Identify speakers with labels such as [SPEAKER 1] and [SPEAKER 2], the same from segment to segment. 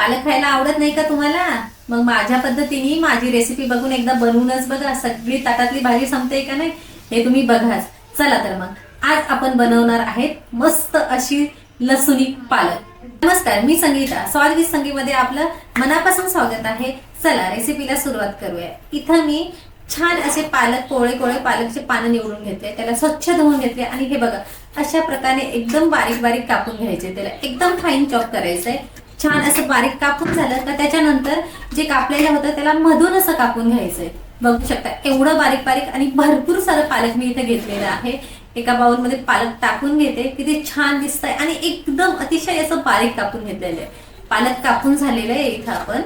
[SPEAKER 1] पालक खायला आवडत नाही का तुम्हाला? मग माझ्या पद्धतीने माझी रेसिपी बघून एकदा बनवूनच बघा, सगळी ताटातली भाजी संपते का नाही हे तुम्ही बघाच. चला तर मग आज आपण बनवणार आहेत मस्त अशी लसुणी पालक. नमस्कार, मी संगीता, स्वाद विथ संगीमध्ये आपलं मनापासून स्वागत आहे. चला रेसिपीला सुरुवात करूया. इथं मी छान असे पालक कोळे कोळे पालकचे पानं निवडून घेतले, त्याला स्वच्छ धुवून घेतले आणि हे बघा अशा प्रकारे एकदम बारीक बारीक कापून घ्यायचे. त्याला एकदम फाईन चॉप करायचंय. छान असं बारीक कापून झालं तर त्याच्यानंतर जे कापलेलं होतं त्याला मधून असं कापून घ्यायचंय. बघू शकता एवढं बारीक बारीक आणि भरपूर सारं पालक मी इथे घेतलेलं आहे. एका बाउलमध्ये पालक टाकून घेते. किती छान दिसतंय आणि एकदम अतिशय असं बारीक कापून घेतलेलं आहे. पालक कापून झालेलं आहे इथं आपण.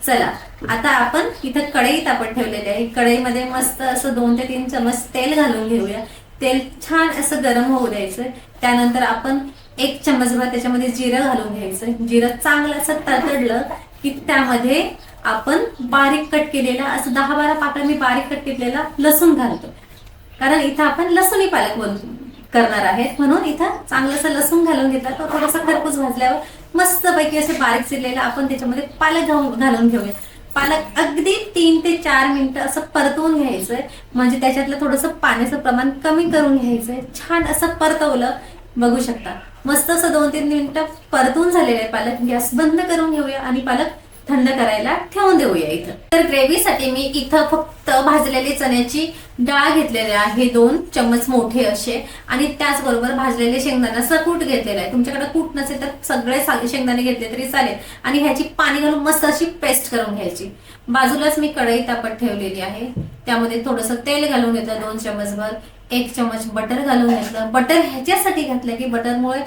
[SPEAKER 1] चला आता आपण इथं कढईत आपण ठेवलेले आहे. कढईमध्ये मस्त असं 2 ते 3 चमच तेल घालून घेऊया. तेल छान असं गरम होऊ द्यायचं. त्यानंतर आपण 1 चमचभर त्याच्यामध्ये जिरं घालून घ्यायचं. जिरं चांगलं असं तडतडलं की त्यामध्ये आपण बारीक कट केलेला असं 10-12 पाकळ्या मी बारीक कट केलेला लसूण घालतो, कारण इथं आपण लसुणी पालक करणार आहेत म्हणून इथं चांगलं असं लसूण घालून घेतला. तो थोडासा खरपूस भाजल्यावर मस्त पैकी असे बारीक चिरलेला आपण त्याच्यामध्ये पालक घालून घेऊया. पालक अगदी 3 ते 4 मिनिटं असं परतवून घ्यायचंय, म्हणजे त्याच्यातलं थोडंसं पाण्याचं प्रमाण कमी करून घ्यायचंय. छान असं परतवलं, बघू शकता मस्त असं 2-3 मिनिटं परतून झालेलं आहे पालक. गॅस बंद करून घेऊया आणि पालक थंड करायला ठेवून देऊया. इथं तर ग्रेव्हीसाठी मी इथं फक्त भाजलेली चण्याची डाळ घेतलेली आहे 2 चम्मच मोठे असे, आणि त्याचबरोबर भाजलेले शेंगदाण्याचं कूट घेतलेलं आहे. तुमच्याकडे कूट नसेल तर सगळे शेंगदाणे घेतले तरी चालेल. आणि ह्याची पाणी घालून मस्त अशी पेस्ट करून घ्यायची. बाजूलाच मी कढई तापत ठेवलेली आहे. त्यामध्ये थोडंसं तेल घालून घेतलं 2 चमचभर. 1 चमच बटर घालून घेतलं. बटर ह्याच्यासाठी घातलं की बटरमुळे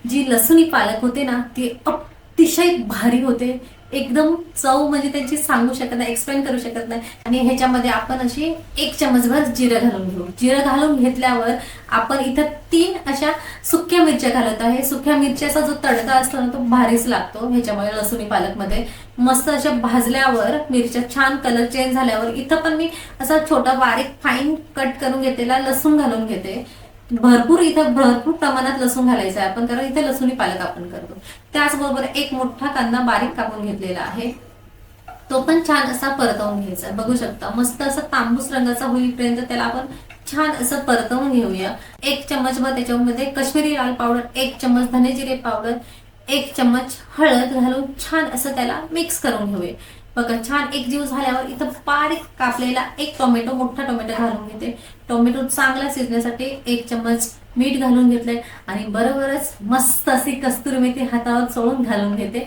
[SPEAKER 1] जी लसुणी पालक होते ना ती अतिशय भारी होते. एकदम चव म्हणजे त्यांची सांगू शकत नाही, एक्सप्लेन करू शकत नाही. आणि ह्याच्यामध्ये आपण अशी 1 चमचभर जिरं घालून घेऊ. जिरं घालून घेतल्यावर आपण इथं 3 अशा सुक्या मिरच्या घालत आहे. सुक्या मिरच्याचा जो तडका असतो ना तो भारीच लागतो ह्याच्यामुळे लसुणी पालकमध्ये. मस्त अशा भाजल्यावर मिरच्या छान कलर चेंज झाल्यावर इथं पण मी असा छोटा बारीक फाईन कट करून घेतलेला लसूण घालून घेते. इथं भरपूर प्रमाणात लसूण घालायचं आहे आपण, कारण इथे लसुणी पालक आपण करतो. त्याचबरोबर 1 मोठा कांदा बारीक कापून घेतलेला आहे, तो पण छान असा परतवून घ्यायचा. बघू शकता मस्त असं तांबूस रंगाचा होईपर्यंत त्याला आपण छान असं परतवून घेऊया. 1 चमचभर त्याच्यामध्ये काश्मीरी लाल पावडर, 1 चमच धने जिरे पावडर, 1 चमच हळद घालून छान असं त्याला मिक्स करून घेऊया. बघा छान एकजीव झाल्यावर इथं बारीक कापलेला 1 टोमॅटो, मोठा टोमॅटो घालून घेते. टोमॅटो चांगला शिजण्यासाठी 1 चमच मीठ घालून घेतलंय आणि बरोबरच मस्त अशी कस्तुरी मेथी हातावर चोळून घालून घेते.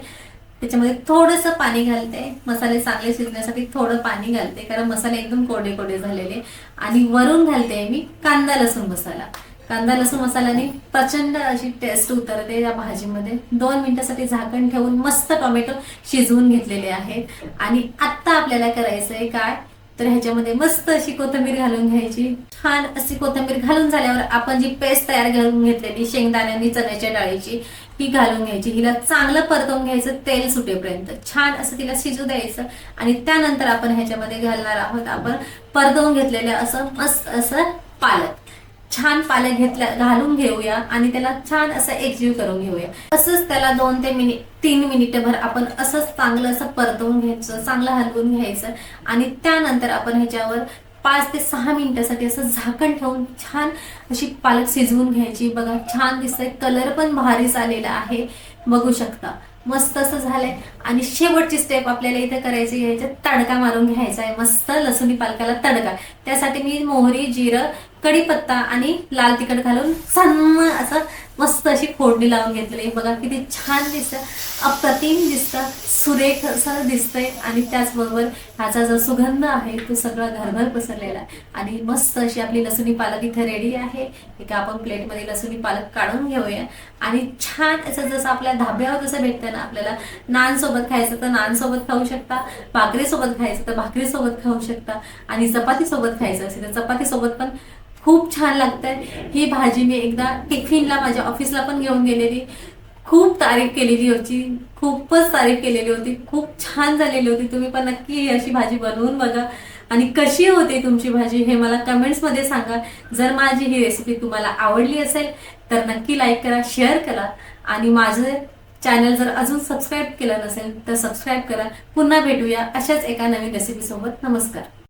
[SPEAKER 1] त्याच्यामध्ये थोडंसं पाणी घालते. मसाले चांगले शिजण्यासाठी थोडं पाणी घालते, कारण मसाले एकदम कोरडे कोरडे झालेले. आणि वरून घालते मी कांदा लसूण मसाला. कांदा लसूण मसाल्याने प्रचंड अशी टेस्ट उतरते या भाजीमध्ये. 2 मिनिटासाठी झाकण ठेवून मस्त टोमॅटो शिजवून घेतलेले आहेत. आणि आता आपल्याला करायचंय काय तर ह्याच्यामध्ये मस्त अशी कोथिंबीर घालून घ्यायची. छान अशी कोथिंबीर घालून झाल्यावर आपण जी पेस्ट तयार करून घेतलेली शेंगदाण्यांनी चण्याच्या डाळीची ही घालून घ्यायची. हिला चांगलं परतवून घ्यायचं तेल सुटेपर्यंत. छान असं तिला शिजू द्यायचं आणि त्यानंतर आपण ह्याच्यामध्ये घालणार आहोत आपण परतवून घेतलेलं असं मस्त असं पालक. छान पालक घालून घेऊया आणि त्याला छान असं एकजीव करून घेऊया. असंच त्याला 2 ते 3 मिनिटभर आपण असंच चांगलं असं परतवून घ्यायचं, चांगलं हलवून घ्यायचं. आणि त्यानंतर आपण ह्याच्यावर 5 ते 6 मिनिटासाठी असं झाकण ठेवून छान अशी पालक शिजवून घ्यायची. बघा छान दिसतंय, कलर पण भारीच आलेला आहे, बघू शकता मस्त असं झालंय. आणि शेवटची स्टेप आपल्याला इथे करायची, घ्यायचं तडका मारून घ्यायचा आहे मस्त लसुणी पालकाला तडका. त्यासाठी मी मोहरी, जिरं, कढीपत्ता आणि लाल तिखट घालून सन्न असं मस्त अशी फोडणी लावून घेतली. बघा किती छान दिसतं, अप्रतिम दिसतं, सुरेख असं दिसतंय. आणि त्याचबरोबर ह्याचा जो सुगंध आहे तो सगळा घरभर पसरलेला आहे. आणि मस्त अशी आपली लसुणी पालक इथे रेडी आहे. एका आपण प्लेटमध्ये लसुणी पालक काढून घेऊया. आणि छान असं जसं आपल्या धाब्यावर जसं भेटतं ना, आपल्याला नान सोबत खायचं तर नान सोबत खाऊ शकता, भाकरी सोबत खायचं तर भाकरी सोबत खाऊ शकता, आणि चपाती सोबत खायचं असेल तर चपाती सोबत पण खूप छान लागतंय. ही भाजी मी एकदा टिफिनला माझ्या ऑफिसला पण घेऊन गेलेली. खूप तारीफ केलेली होती, खूपच तारीफ केलेली होती, खूप छान झालेली होती. तुम्ही पण नक्की ही अशी भाजी बनवून बघा आणि कशी होते तुमची भाजी हे मला कमेंट्समध्ये सांगा. जर माझी ही रेसिपी तुम्हाला आवडली असेल तर नक्की लाईक करा, शेअर करा आणि माझं चॅनल जर अजून सबस्क्राईब केलं नसेल तर सबस्क्राईब करा. पुन्हा भेटूया अशाच एका नवीन रेसिपी सोबत. नमस्कार.